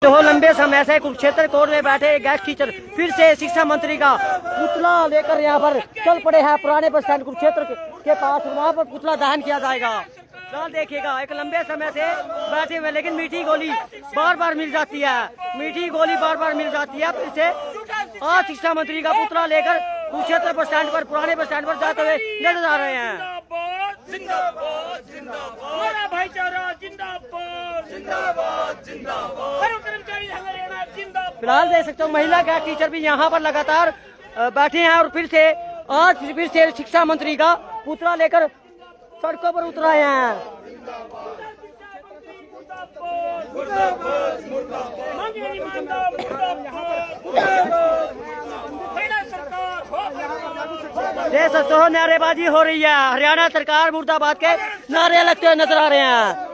जो लंबे समय से कुरुक्षेत्र कोर्ट में बैठे गेस्ट टीचर फिर से शिक्षा मंत्री का पुतला लेकर यहाँ पर चल पड़े हैं पुराने बस स्टैंड कुरुक्षेत्र के पास। वहाँ पर पुतला दहन किया जाएगा। फिलहाल देखिएगा एक लंबे समय से बैठे हुए, लेकिन मीठी गोली बार बार मिल जाती है, मीठी गोली बार बार मिल जाती है। फिर से आज शिक्षा मंत्री का पुतला लेकर कुरुक्षेत्र बस स्टैंड पर, पुराने बस स्टैंड पर जाते हुए नजर आ रहे हैं। जिंदाबाद जिंदाबाद हमारा भाईचारा जिंदाबाद जिंदाबाद जिंदाबाद कर्मचारी हरियाणा जिंदाबाद। फिलहाल देख सकते हो महिला गेस्ट टीचर भी यहाँ पर लगातार बैठे हैं और फिर से शिक्षा मंत्री का पुतला लेकर सड़कों पर उतर आए हैं। देख सकते हो नारेबाजी हो रही है, हरियाणा सरकार मुर्दाबाद के नारे लगते हुए नजर आ रहे हैं।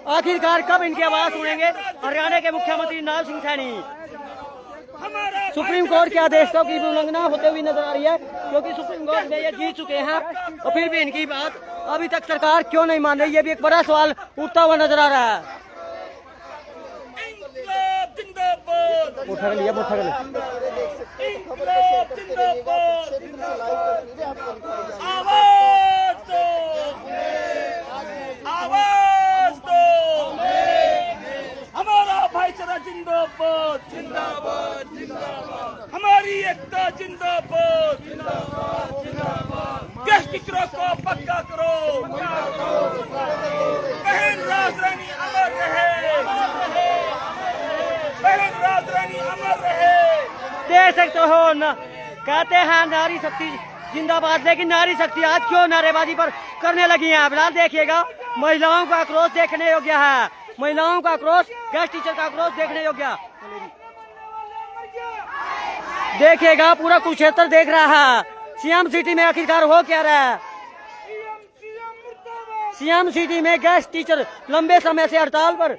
आखिरकार कब इनकी आवाज सुनेंगे हरियाणा के मुख्यमंत्री नवाब सिंह सैनी? सुप्रीम कोर्ट के आदेशों की उल्लंघना होते हुए नजर आ रही है, क्योंकि सुप्रीम कोर्ट में ये जीत चुके हैं और फिर भी इनकी बात अभी तक सरकार क्यों नहीं मान रही, ये भी एक बड़ा सवाल उठता हुआ नजर आ रहा है। उठा लिया आवाज दो हमारा भाईचारा जिंदाबाद जिंदाबाद जिंदाबाद हमारी एकता जिंदाबाद जिंदाबाद जिंदाबाद। गेस्ट टीचरों को पक्का करो, बहन राजरानी अमर रहे, बहन राजरानी अमर रहे। देख सकते हो कहते हैं नारी शक्ति जिंदाबाद, लेकिन नारी शक्ति आज क्यों नारेबाजी पर करने लगी है? फिलहाल देखिएगा महिलाओं का आक्रोश देखने योग्य है, महिलाओं का आक्रोश, गेस्ट टीचर का आक्रोश देखने योग्य। देखिएगा पूरा कुरुक्षेत्र देख रहा है सीएम सिटी में आखिरकार हो क्या रहा है। सीएम सिटी में गेस्ट टीचर लंबे समय से हड़ताल पर,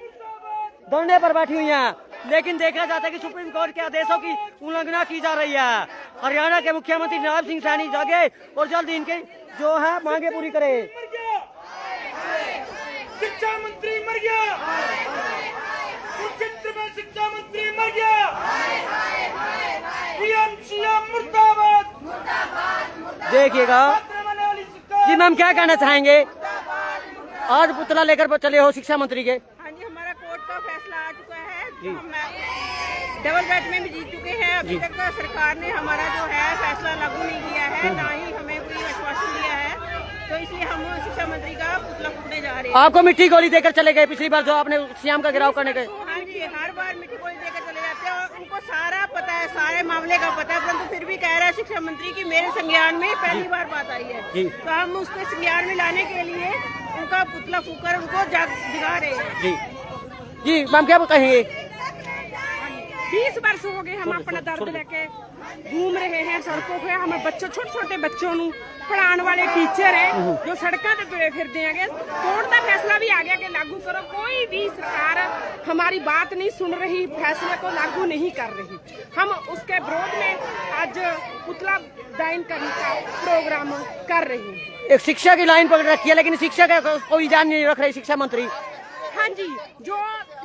धरने पर बैठी हुई हैं, लेकिन देखा जाता है कि सुप्रीम कोर्ट के आदेशों की उल्लंघना की जा रही है। हरियाणा के मुख्यमंत्री नवाब सिंह सैनी जागे और जल्द इनके जो है मांगे पूरी करे। शिक्षा मंत्री मर गया, कुरुक्षेत्र में शिक्षा मंत्री मर गया। सीएम मुर्दाबाद। देखिएगा जी मैम क्या कहना चाहेंगे? आज पुतला लेकर चले हो शिक्षा मंत्री के। हाँ जी, हमारा कोर्ट का फैसला आ चुका है, हम डबल बेड में भी जीत चुके हैं। अभी तक तो सरकार ने हमारा जो है फैसला लागू नहीं किया है, ना ही हमें कोई आश्वासन दिया है, तो इसलिए हम शिक्षा मंत्री का पुतला फूकने जा रहे हैं। आपको मिट्टी गोली देकर चले गए पिछली बार जो आपने सीएम का घेराव करने गए। हाँ जी, हर बार मिट्टी गोली देकर चले जाते हैं और उनको सारा पता है, सारे मामले का पता है, परंतु फिर भी कह रहा है शिक्षा मंत्री की मेरे संज्ञान में पहली बार बात आई है, तो हम उसके संज्ञान में लाने के लिए उनका पुतला फूककर उनको जगा रहे हैं। जी मैम क्या कहेंगे? 20 वर्ष हो गए हम अपना दर्द लेके घूम रहे हैं सड़कों पे। हमें बच्चों, छोटे छोटे बच्चों ਨੂੰ पढ़ाने वाले टीचर हैं जो सड़कों पे तुरे फिरते हैं। कोर्ट का फैसला भी आ गया कि लागू करो, कोई भी सरकार हमारी बात नहीं सुन रही, फैसले को लागू नहीं कर रही। हम उसके विरोध में आज पुतला दहन करने का प्रोग्राम कर रही हैं। एक शिक्षा की लाइन पकड़ रखी है, लेकिन शिक्षा का कोई ध्यान नहीं रख रहे शिक्षा मंत्री। हाँ जी, जो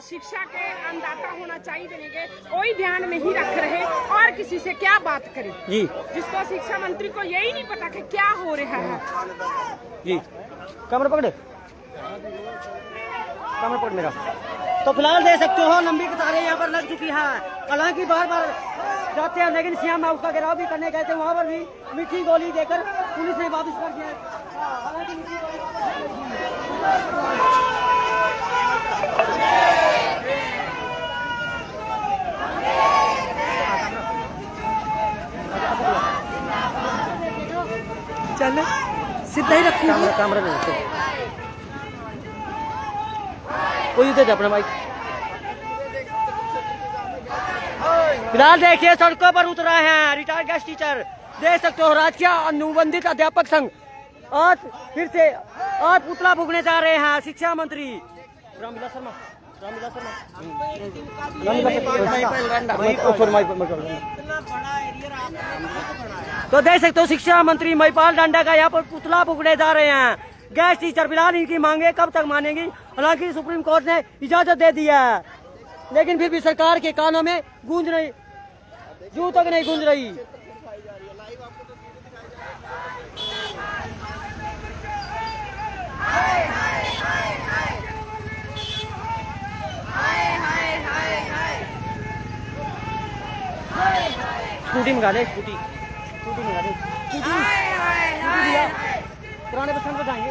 शिक्षा के अन्नदाता होना चाहिए देंगे कोई ध्यान नहीं रख रहे, और किसी से क्या बात करें जी, जिसको शिक्षा मंत्री को यही नहीं पता कि क्या हो रहा है। जी कैमरा पकड़े, कैमरा पकड़ मेरा। तो फिलहाल देख सकते हो लंबी कतारें यहाँ पर लग चुकी है, हालांकि बार बार जाते हैं, लेकिन सीएम हाउस का घेराव भी करने गए थे, वहाँ पर भी मिट्टी गोली देकर पुलिस ने वापस कर दिया। हालांकि मिट्टी गोली चल सीधा ही रखूंगी, कैमरा में रखो, कोई उधर अपना माइक। फिलहाल देखिए सड़कों पर उतरा है रिटायर्ड गेस्ट टीचर, देख सकते हो राजकीय अनुबंधित अध्यापक संघ आज फिर से आज पुतला फूकने जा रहे हैं शिक्षा मंत्री रामविलास शर्मा। तो देख सकते हो शिक्षा मंत्री महिपाल डांडा का यहाँ पर पुतला फूकने जा रहे हैं। गेस्ट टीचर फिलहाल इनकी मांगे कब तक मानेंगी, हालांकि सुप्रीम कोर्ट ने इजाजत दे दी है। लेकिन फिर भी सरकार के कानों में गूंज रही, जू तक नहीं गूंज रही। स्कूटी मंगा ले, स्कूटी मंगा ले, स्कूटी दिया, पुराने बस स्टैंड पर जाएंगे।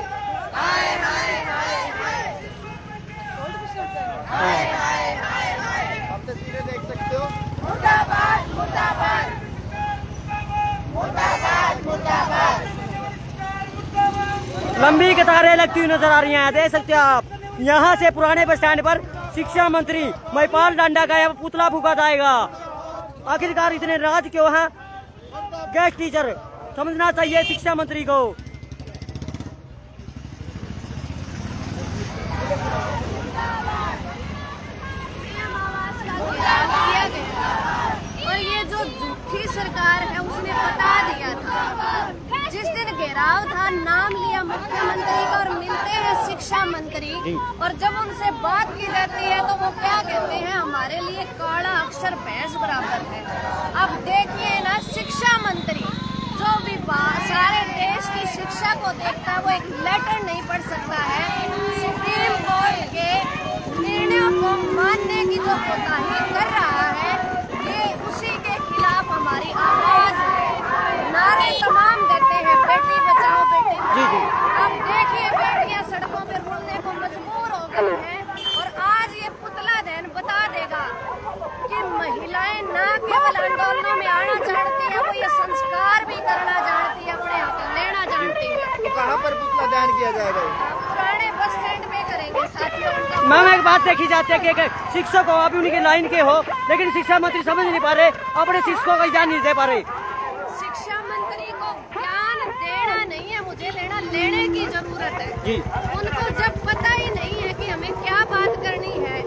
आप तस्वीरें देख सकते हो। मुर्दाबाद मुर्दाबाद मुर्दाबाद मुर्दाबाद। लंबी कतारें लगती हुई नजर आ रही हैं, देख सकते हो आप। यहाँ से पुराने बस स्टैंड पर शिक्षा मंत्री महिपाल डांडा का यहाँ पुतला फूका जाएगा। आखिरकार इतने नाराज क्यों हैं गेस्ट टीचर, समझना चाहिए शिक्षा मंत्री को। और ये जो झूठी सरकार है उसने बता दिया था, जिस दिन घेराव था नाम लिया मुख्यमंत्री का और मिलते हैं शिक्षा मंत्री, और जब उनसे बात की जाती है तो वो क्या कहते हैं, हमारे लिए काला अक्षर भैंस बराबर है। अब देखिए ना, शिक्षा मंत्री जो भी सारे देश की शिक्षा को देखता है वो एक लेटर नहीं पढ़ सकता है। सुप्रीम कोर्ट के निर्णयों को मानने की जो कोताही कर रहा है, ये उसी के खिलाफ हमारी आवाज है। नारे तमाम देते हैं, बेटी बचाओ बेटी पढ़ाओ। अब देखिए बेटियां सड़कों पर रोने को मजबूर हो गई हैं, और आज ये पुतला दहन बता देगा कि महिलाएं ना केवल आंदोलनों में आना जानती है, वो ये संस्कार भी करना जानती है, अपने हक लेना जानती है। तो कहाँ पर पुतला दहन किया जाएगा? पुराने बस स्टैंड में करेंगे साथियों। मैम एक बात देखी जाती है कि शिक्षक हो, आप उनकी लाइन के हो, लेकिन शिक्षा मंत्री समझ नहीं पा रहे, अपने शिक्षकों का ज्ञान नहीं दे पा रहे। शिक्षा मंत्री को ज्ञान देना नहीं है, मुझे लेने की जरूरत है जी। उनको जब पता ही नहीं है कि हमें क्या बात करनी है,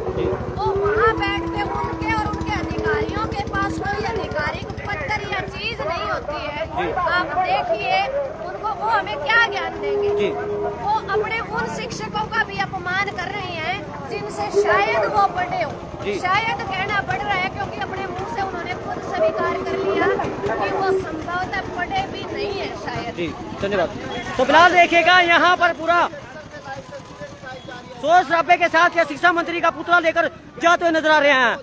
वो वहाँ बैठ के उनके और उनके अधिकारियों के पास कोई आधिकारिक पत्र या चीज नहीं होती है। आप देखिए उनको, वो हमें क्या ज्ञान देंगे। वो अपने उन शिक्षकों का भी अपमान कर रहे हैं जिनसे शायद वो पढ़े हो, शायद कहना पड़ रहा है, क्योंकि अपने मुंह से उन्होंने खुद स्वीकार कर लिया कि वो संभवतः पढ़े भी नहीं है शायद। जी धन्यवाद। तो फिलहाल देखिएगा यहाँ पर पूरा शोर शराबे के साथ या शिक्षा मंत्री का पुतला लेकर जाते हुए नजर आ रहे हैं।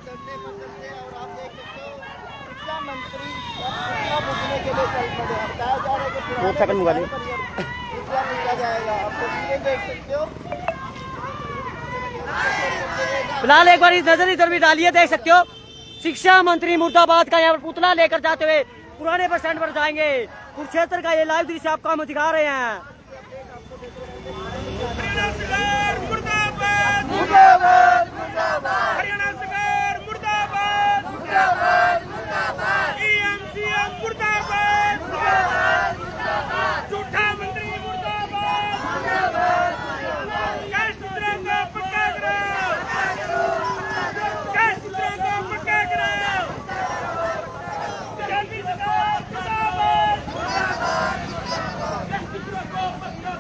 मोटरसाइकिल मंगा ले। फिलहाल एक बार नजर इधर भी डालिए, देख सकते हो शिक्षा मंत्री मुर्दाबाद का यहाँ पर पुतला लेकर जाते हुए पुराने बस स्टैंड पर जाएंगे। कुरुक्षेत्र का ये लाइव दृश्य आपको हम दिखा रहे हैं। मुर्दाबाद मुर्दाबाद मुर्दाबाद, हरियाणा सरकार मुर्दाबाद मुर्दाबाद मुर्दाबाद, EMCM मुर्दाबाद मुर्दाबाद मुर्दाबाद, झूठा मंत्री मुर्दाबाद मुर्दाबाद, कैश सूत्रों को पक्का कराओ, कैश सूत्रों को पक्का कराओ, जल्दी सरकार मुर्दाबाद मुर्दाबाद, कैश सूत्रों को पक्का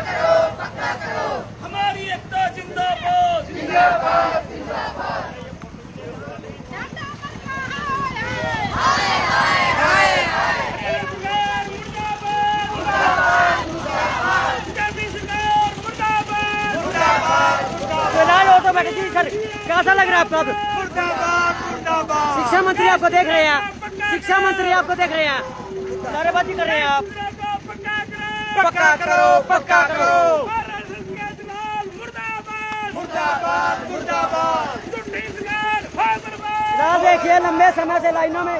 करो, पक्का करो, हमारी एकता जिंदाबाद जिंदाबाद जिंदाबाद। फिलहाल ऑटोमेटिक जी सर कैसा लग रहा है आपको? अब शिक्षा मंत्री आपको देख रहे हैं, शिक्षा मंत्री आपको देख रहे हैं, नारेबाजी कर रहे हैं आप। पक्का करो पक्का करो, मुर्दाबाद मुर्दाबाद, फिलहाल देखिए लंबे समय से लाइनों में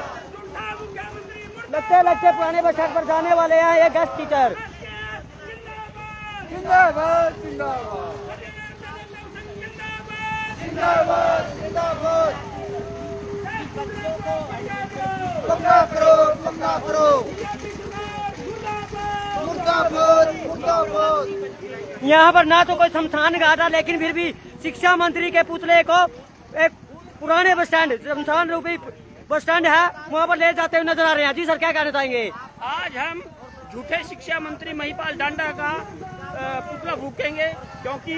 लगते पुराने बस स्टैंड पर जाने वाले हैं ये गेस्ट टीचर। जिंदाबाद जिंदाबाद जिंदाबाद जिंदाबाद, पक्का करो मुर्दाबाद मुर्दाबाद। यहाँ पर ना तो कोई शमशान घाट है, लेकिन फिर भी शिक्षा मंत्री के पुतले को एक पुराने बस स्टैंड, शमशान रूपी बस स्टैंड है, वहाँ पर ले जाते हुए नजर आ रहे हैं। जी सर क्या कहना चाहेंगे? आज हम झूठे शिक्षा मंत्री महिपाल डांडा का पुतला फूकेंगे, क्योंकि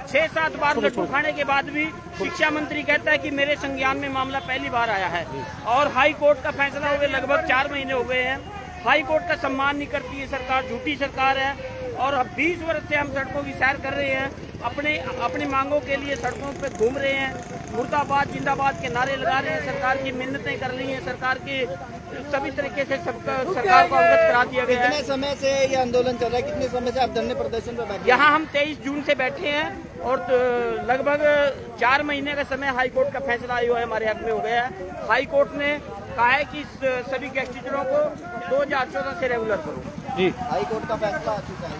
6-7 बार लड्डू खाने के बाद भी शिक्षा मंत्री कहता है कि मेरे संज्ञान में मामला पहली बार आया है। और हाई कोर्ट का फैसला हुए लगभग 4 महीने हो गए हैं। हाई कोर्ट का सम्मान नहीं करती है सरकार, झूठी सरकार है। और अब 20 वर्ष से हम सड़कों की सैर कर रहे हैं, अपनी मांगों के लिए सड़कों पे घूम रहे हैं, मुर्दाबाद जिंदाबाद के नारे लगा रहे हैं, सरकार की मिन्नतें कर रही हैं, सरकार के सभी तरीके से सरकार को अवगत करा दिया गया है। कितने समय से ये आंदोलन चल रहा है, कितने समय से आप धरने प्रदर्शन पर बैठे? यहाँ हम 23 जून से बैठे हैं और लगभग 4 महीने का समय हाई कोर्ट का फैसला आया है हमारे हक में हो गया है। हाई कोर्ट ने कहा है कि सभी गैस टीचरों को 2014 से रेगुलर करो। जी, हाई कोर्ट का फैसला आ चुका है,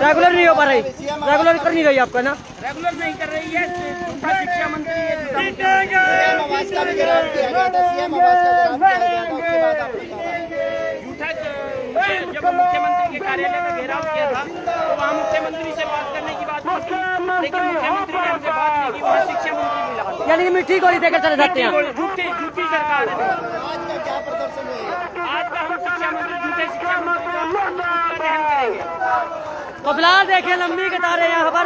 रेगुलर नहीं हो पा रही, रेगुलर कर नहीं रही आपका ना, रेगुलर नहीं कर रही है। झूठा शिक्षा मंत्री है, सीएम आवास का भी घेराव किया गया था, सीएम आवास का घेराव किया गया था, उसके बाद आपने कहा झूठा। जब मुख्यमंत्री के कार्यालय का घेराव किया था तो वहाँ मुख्यमंत्री से बात करने की बात की थी, लेकिन मुख्यमंत्री ने हमसे बात नहीं की, वहाँ शिक्षा मंत्री मिला। यानी कि मिट्टी गोली देकर चले जाते हैं। झूठी सरकार है। आज का क्या प्रदर्शन है? आज का हम शिक्षा मंत्री झूठे शिक्षा मंत्री का दहन करेंगे। तो फिलहाल देखिए लंबी कतारें यहाँ पर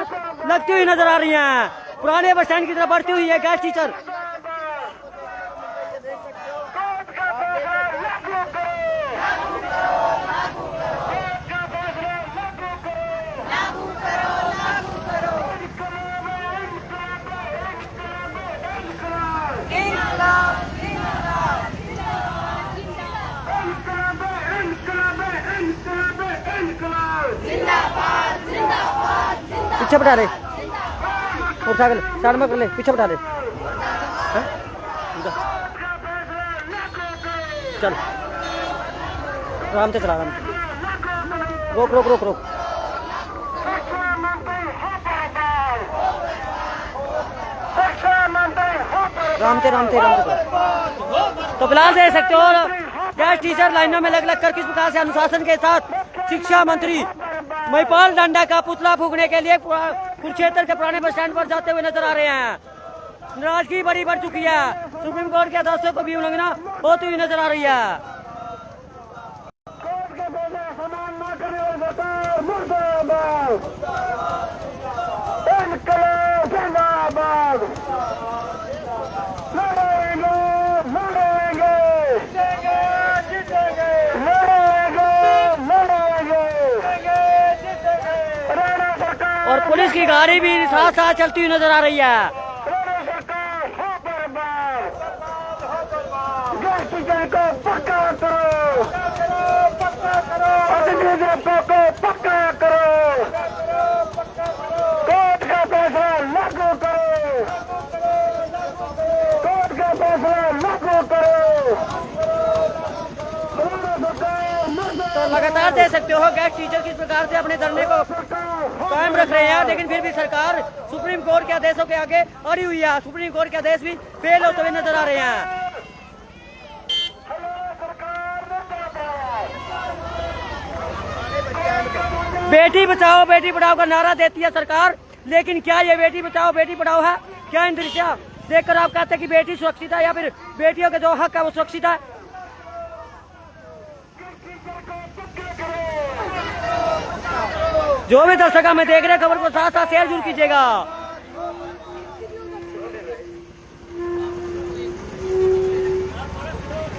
लगती हुई नजर आ रही हैं, पुराने बस स्टैंड की तरफ बढ़ती हुई है गैस टीचर। पीछे बैठा ले, मोटरसाइकिल साइड में कर ले, पीछे बैठा ले। हैं? चल आराम से चला, आराम से। रोक रोक रोक रोक। राम से राम से राम से। तो फिलहाल देख सकते हो गैस टीचर लाइनों में लग लग कर किस प्रकार से अनुशासन के साथ शिक्षा मंत्री महिपाल डंडा का पुतला फूकने के लिए कुरुक्षेत्र के पुराने बस स्टैंड पर जाते हुए नजर आ रहे हैं। नाराजगी बड़ी बढ़ चुकी है, सुप्रीम कोर्ट के आदेशों को भी उल्लंघना होती हुई नजर आ रही है। और पुलिस की गाड़ी भी साथ साथ चलती हुई नजर आ रही है। तो लगातार देख सकते हो गैस टीचर किस प्रकार से अपने धरने को कायम रख रहे हैं, लेकिन फिर भी सरकार सुप्रीम कोर्ट के आदेशों के आगे अड़ी हुई है। सुप्रीम कोर्ट के आदेश भी फेल होते हुए नजर आ रहे हैं। बेटी बचाओ बेटी पढ़ाओ का नारा देती है सरकार, लेकिन क्या ये बेटी बचाओ बेटी पढ़ाओ है? क्या इन दृश्य देखकर आप कहते हैं कि बेटी सुरक्षित है या फिर बेटियों के जो हक है वो सुरक्षित है? जो भी दर्शक हमें देख रहे हैं खबर को साथ साथ शेयर जरूर कीजिएगा।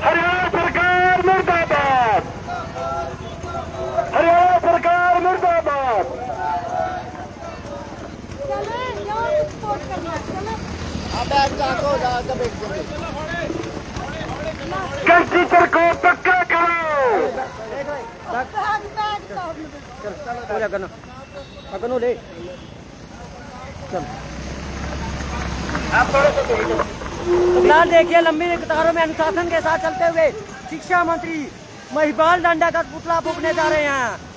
हरियाणा सरकार मुर्दाबाद, हरियाणा सरकार मुर्दाबाद। गैस टीचर को पक्का करो। ले चल। तो फिलहाल देखिए लंबी कतारों में अनुशासन के साथ चलते हुए शिक्षा मंत्री महिपाल डंडा का पुतला फूकने जा रहे हैं।